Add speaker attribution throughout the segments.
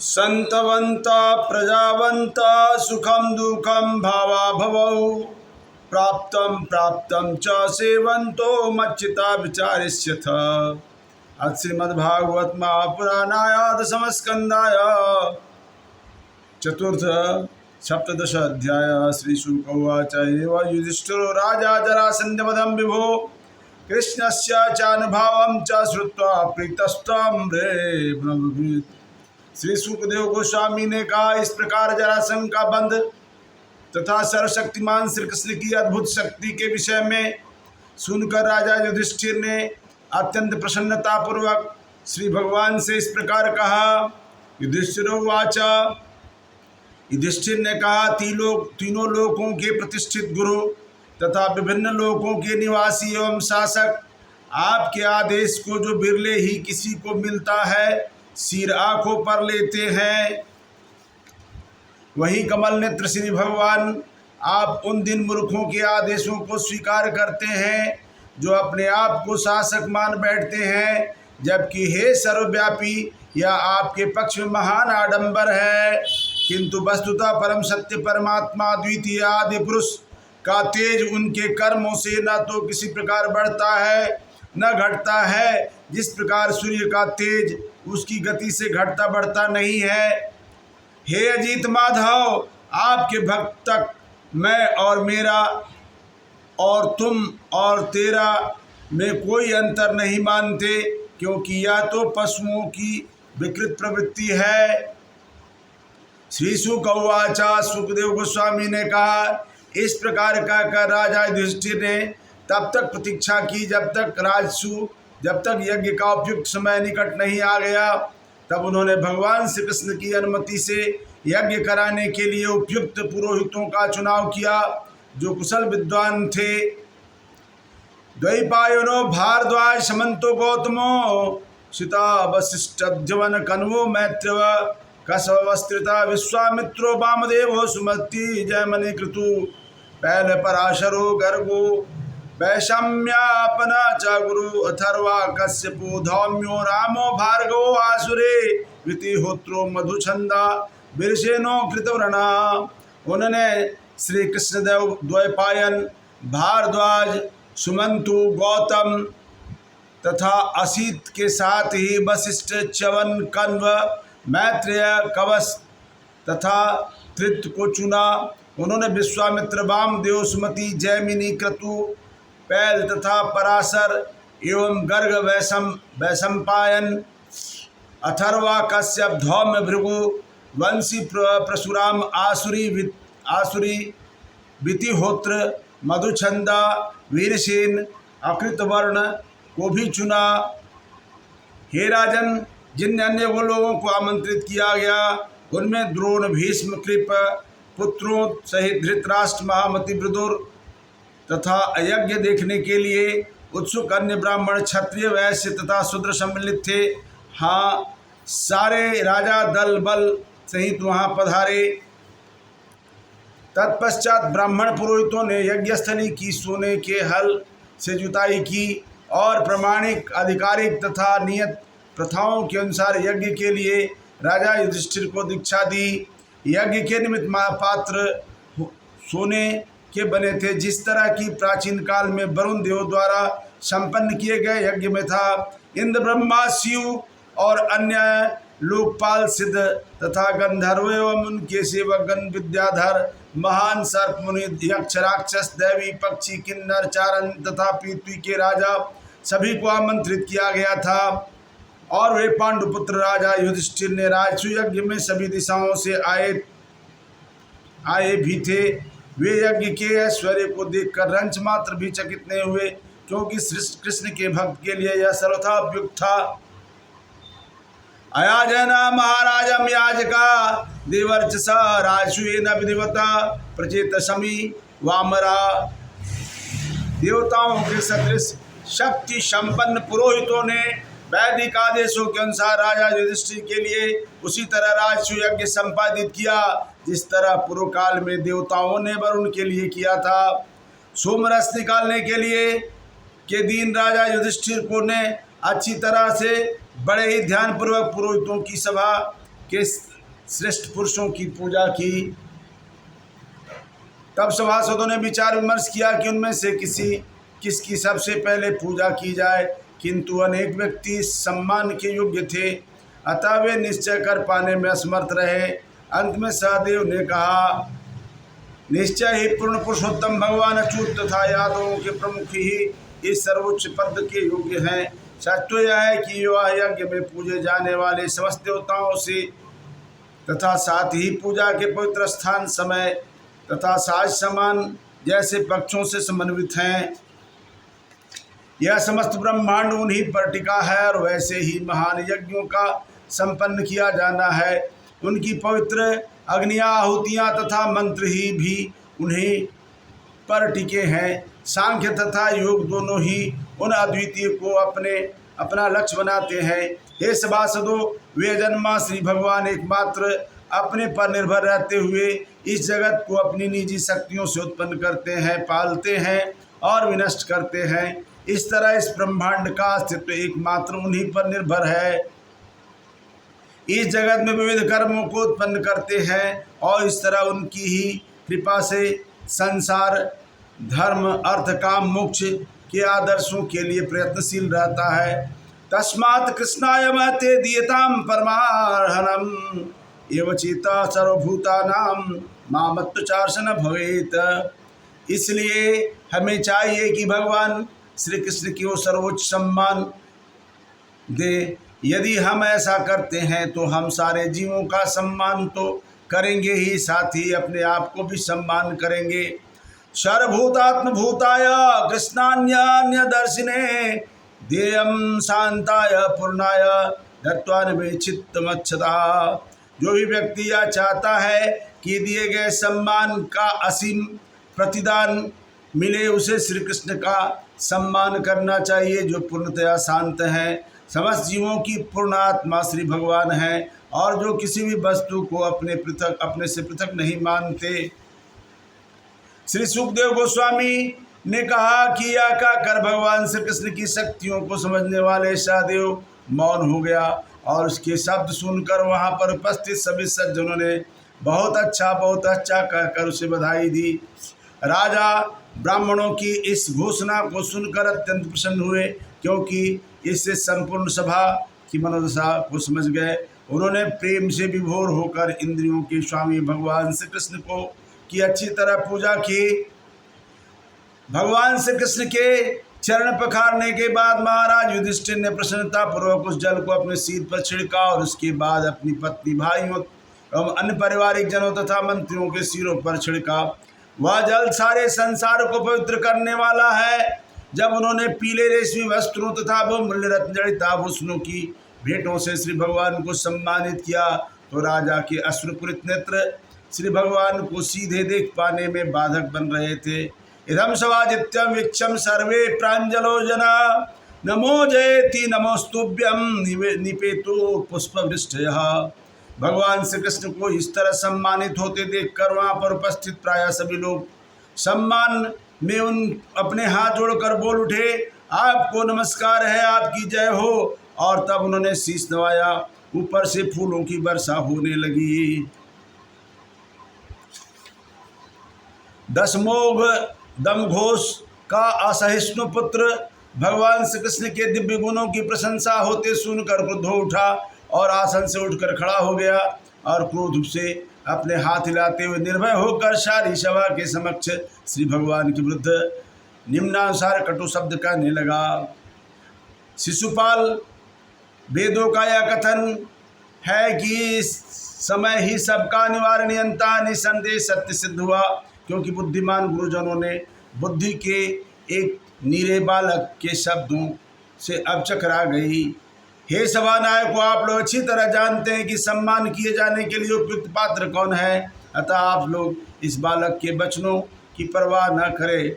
Speaker 1: संतवंत प्रजावंत सुखम दुखम भावा भवौ प्राप्तम प्राप्तम च सेवंतो मच्चिता विचारिष्यथ। श्रीमद्भागवत महापुराणाय दशमस्कंधाय चतुर्थ सप्तदश अध्याय। श्रीशुक उवाच एव युधिष्ठिरो राजा जरासन्धवधं विभो कृष्णस्य चानुभावं च श्रुत्वा प्रीतस्तं ब्रवीत्। श्री सुखदेव गोस्वामी ने कहा, इस प्रकार जरासंध का बंध तथा सर्वशक्तिमान श्री कृष्ण की अद्भुत शक्ति के विषय में सुनकर राजा युधिष्ठिर ने अत्यंत प्रसन्नता पूर्वक श्री भगवान से इस प्रकार कहा। युधिष्ठिरोवाच, युधिष्ठिर ने कहा, तीनों लोकों के प्रतिष्ठित गुरु तथा विभिन्न लोकों के निवासी एवं शासक, आपके आदेश को जो बिरले ही किसी को मिलता है सिर आंखों पर लेते हैं, वही कमल नेत्र श्री भगवान आप उन दिन मूर्खों के आदेशों को स्वीकार करते हैं जो अपने आप को शासक मान बैठते हैं, जबकि हे सर्वव्यापी यह आपके पक्ष में महान आडंबर है। किंतु वस्तुतः परम सत्य परमात्मा द्वितीय आदि पुरुष का तेज उनके कर्मों से न तो किसी प्रकार बढ़ता है न घटता है। जिस प्रकार सूर्य का तेज उसकी गति से घटता बढ़ता नहीं है। हे अजीत माधव, आपके भक्त तक मैं और मेरा और तुम और तेरा में कोई अंतर नहीं मानते, क्योंकि यह तो पशुओं की विकृत प्रवृत्ति है। श्री शुक उवाच, सुखदेव गोस्वामी ने कहा, इस प्रकार का कर राजा युधिष्ठिर ने तब तक प्रतीक्षा की जब तक यज्ञ का उपयुक्त समय निकट नहीं आ गया। तब उन्होंने भगवान श्री कृष्ण की अनुमति से यज्ञ कराने के लिए उपयुक्त पुरोहितों का चुनाव किया, जो कुशल विद्वान थे। द्वैपायनो भारद्वाज समंतो गौतमो सीता वशिष्ठवन कन्वो मैत्रव कसवस्त्रिता विश्वामित्रो वामदेवो सुमति जयमनि कृतु पैल पराशरो गर्गो वैषम्यापना च गुरु अथर्वा कश्यपो धौम्यो रामो भार्गवो आसुरे वितिहोत्रो मधुछंदा बिरसेनो कृतव्रणा। उन्होंने श्री कृष्णदेव द्वैपायन भारद्वाज सुमंतु गौतम तथा असित के साथ ही वशिष्ठ च्यवन कण्व मैत्रेय कवश तथा तृत को चुना। उन्होंने विश्वामित्र वामदेव सुमति जैमिनी क्रतु पैल तथा पराशर एवं गर्ग वैशंपायन अथर्वा कश्यप धौम्य भृगु वंशी परशुराम आसुरी वितिहोत्र मधुछंदा वीरसेन अकृतवर्ण को भी चुना। हे राजन, जिन अन्य लोगों को आमंत्रित किया गया उनमें द्रोण भीष्म कृप पुत्रों सहित धृतराष्ट्र महामति विदुर तथा यज्ञ देखने के लिए उत्सुक अन्य ब्राह्मण क्षत्रिय वैश्य तथा शूद्र सम्मिलित थे। हाँ, सारे राजा दल बल सहित वहाँ पधारे। तत्पश्चात ब्राह्मण पुरोहितों ने यज्ञस्थली की सोने के हल से जुताई की और प्रमाणिक आधिकारिक तथा नियत प्रथाओं के अनुसार यज्ञ के लिए राजा युधिष्ठिर को दीक्षा दी। यज्ञ के निमित्त पात्र सोने के बने थे, जिस तरह की प्राचीन काल में वरुण देव द्वारा संपन्न किए गए यज्ञ में था। इंद्र ब्रह्मा शिव और अन्य लोकपाल सिद्ध तथा गंधर्व एवं उनके सेवकगण विद्याधर महान सर्प मुनि यक्ष राक्षस दैवी पक्षी किन्नर चारण तथा पृथ्वी के राजा सभी को आमंत्रित किया गया था। और वे पांडुपुत्र राजा युधिष्ठिर ने राजसु यज्ञ में सभी दिशाओं से आए भी थे। वे यज्ञ के ऐश्वर्य को देखकर रंच मात्र भी चकित नहीं हुए, क्योंकि श्री कृष्ण के भक्त के लिए यह सर्वथा उपयुक्त था। अयाजना महाराजम याजका देवर्चसा राजसुएन विधिवता प्रचेत समी वामरा। देवताओं के सदृश शक्ति संपन्न पुरोहितों ने वैदिक आदेशों के अनुसार राजा युधिष्ठिर के लिए उसी तरह राजसु यज्ञ संपादित किया, जिस तरह पूर्व काल में देवताओं ने वरुण के लिए किया था। सोमरस निकालने के दिन राजा युधिष्ठिर ने अच्छी तरह से बड़े ही ध्यानपूर्वक पुरोहितों की सभा के श्रेष्ठ पुरुषों की पूजा की। तब सभासदों ने विचार विमर्श किया कि उनमें से किसकी सबसे पहले पूजा की जाए, किंतु अनेक व्यक्ति सम्मान के योग्य थे, अतः वे निश्चय कर पाने में असमर्थ रहे। अंत में सहदेव ने कहा, निश्चय ही पूर्ण पुरुषोत्तम भगवान अच्युत तथा यादवों के प्रमुख ही इस सर्वोच्च पद के योग्य हैं। सच तो यह है कि विवाह यज्ञ में पूजे जाने वाले समस्त देवताओं से तथा साथ ही पूजा के पवित्र स्थान, समय तथा साज समान जैसे पक्षों से समन्वित हैं। यह समस्त ब्रह्मांड उन्हीं पर टिका है और वैसे ही महान यज्ञों का संपन्न किया जाना है। उनकी पवित्र अग्नियाँ, आहुतियाँ तथा मंत्र ही भी उन्हीं पर टिके हैं। सांख्य तथा योग दोनों ही उन अद्वितीय को अपना लक्ष्य बनाते हैं। हे सभासदों, वे जन्मा श्री भगवान एकमात्र अपने पर निर्भर रहते हुए इस जगत को अपनी निजी शक्तियों से उत्पन्न करते हैं, पालते हैं और विनष्ट करते हैं। इस तरह इस ब्रह्मांड का अस्तित्व एकमात्र उन्हीं पर निर्भर है। इस जगत में विविध कर्मों को उत्पन्न करते हैं और इस तरह उनकी ही कृपा से संसार धर्म, अर्थ, काम, मोक्ष के आदर्शों के लिए प्रयत्नशील रहता है। तस्मात् कृष्णाय महते दीयताम परमार्हणम् एव चेता सर्वभूतानां मामत्वचार्षण भवेत्। इसलिए हमें चाहिए कि भगवान श्री कृष्ण की ओर सर्वोच्च सम्मान दे। यदि हम ऐसा करते हैं तो हम सारे जीवों का सम्मान तो करेंगे ही, साथ ही अपने आप को भी सम्मान करेंगे। सर्वभूतात्मभूताय कृष्णान्य दर्शिने देयम शांताय पूर्णाय दत्वान्वे चित्तमच्छता। जो भी व्यक्ति यह चाहता है कि दिए गए सम्मान का असीम प्रतिदान मिले, उसे श्री कृष्ण का सम्मान करना चाहिए, जो पूर्णतया शांत हैं, समस्त जीवों की पूर्ण आत्मा श्री भगवान हैं और जो किसी भी वस्तु को अपने से पृथक नहीं मानते। श्री सुखदेव गोस्वामी ने कहा कि यह कहकर भगवान श्री कृष्ण की शक्तियों को समझने वाले सहदेव मौन हो गया और उसके शब्द सुनकर वहां पर उपस्थित सभी सज्जनों ने बहुत अच्छा कहकर उसे बधाई दी। राजा ब्राह्मणों की इस घोषणा को सुनकर अत्यंत प्रसन्न हुए, क्योंकि इससे संपूर्ण सभा की मनोदशा को समझ गए। उन्होंने प्रेम से विभोर होकर इंद्रियों के स्वामी भगवान श्री कृष्ण को की अच्छी तरह पूजा की। भगवान श्री कृष्ण के चरण पखारने के बाद महाराज युधिष्ठिर ने प्रसन्नता पूर्वक उस जल को अपने सिर पर छिड़का और उसके बाद अपनी पत्नी, भाइयों एवं अन्य पारिवारिक जनों तथा मंत्रियों के सिरों पर छिड़का। वह जल सारे संसार को पवित्र करने वाला है। जब उन्होंने पीले रेशमी वस्त्रों तथा बहुमूल्य रत्न जड़ित आभूषणों की भेंटों से श्री भगवान को सम्मानित किया तो राजा के अश्रुपूरित नेत्र श्री भगवान को सीधे देख पाने में बाधक बन रहे थे। इदं सवादित्यं वीक्षम सर्वे प्रांजलो जना नमो जयति नमोस्तुभ्यं निपेतो पुष्पवृष्टयः। भगवान श्री कृष्ण को इस तरह सम्मानित होते देखकर वहाँ पर उपस्थित प्रायः सभी लोग सम्मान में अपने हाथ जोड़कर बोल उठे, आपको नमस्कार है, आपकी जय हो। और तब उन्होंने शीश नवाया, ऊपर से फूलों की वर्षा होने लगी। दशमोघ दमघोष का असहिष्णु पुत्र भगवान श्री कृष्ण के दिव्य गुणों की प्रशंसा होते सुनकर क्रुद्ध हो उठा और आसन से उठकर खड़ा हो गया और क्रोध से अपने हाथ हिलाते हुए निर्भय होकर सारी सभा के समक्ष श्री भगवान के विरुद्ध निम्नानुसार कटु शब्द कहने लगा। शिशुपाल वेदों का यह कथन है कि इस समय ही सबका निवारण नियंता निसंदेह सत्य सिद्ध हुआ, क्योंकि बुद्धिमान गुरुजनों ने बुद्धि के एक नीरे बालक के शब्दों से अब चकरा गई। हे सभा नायकों, आप लोग अच्छी तरह जानते हैं कि सम्मान किए जाने के लिए उपयुक्त पात्र कौन है, अतः आप लोग इस बालक के वचनों की परवाह न करें।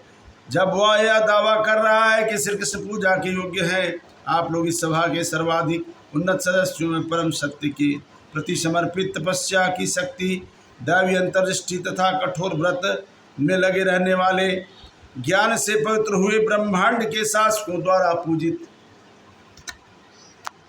Speaker 1: जब वह यह दावा कर रहा है कि श्री कृष्ण पूजा के योग्य है, आप लोग इस सभा के सर्वाधिक उन्नत सदस्यों में परम सत्य के प्रति समर्पित तपस्या की शक्ति, दैवी अंतर्दृष्टि तथा कठोर व्रत में लगे रहने वाले, ज्ञान से पवित्र हुए ब्रह्मांड के शासकों द्वारा पूजित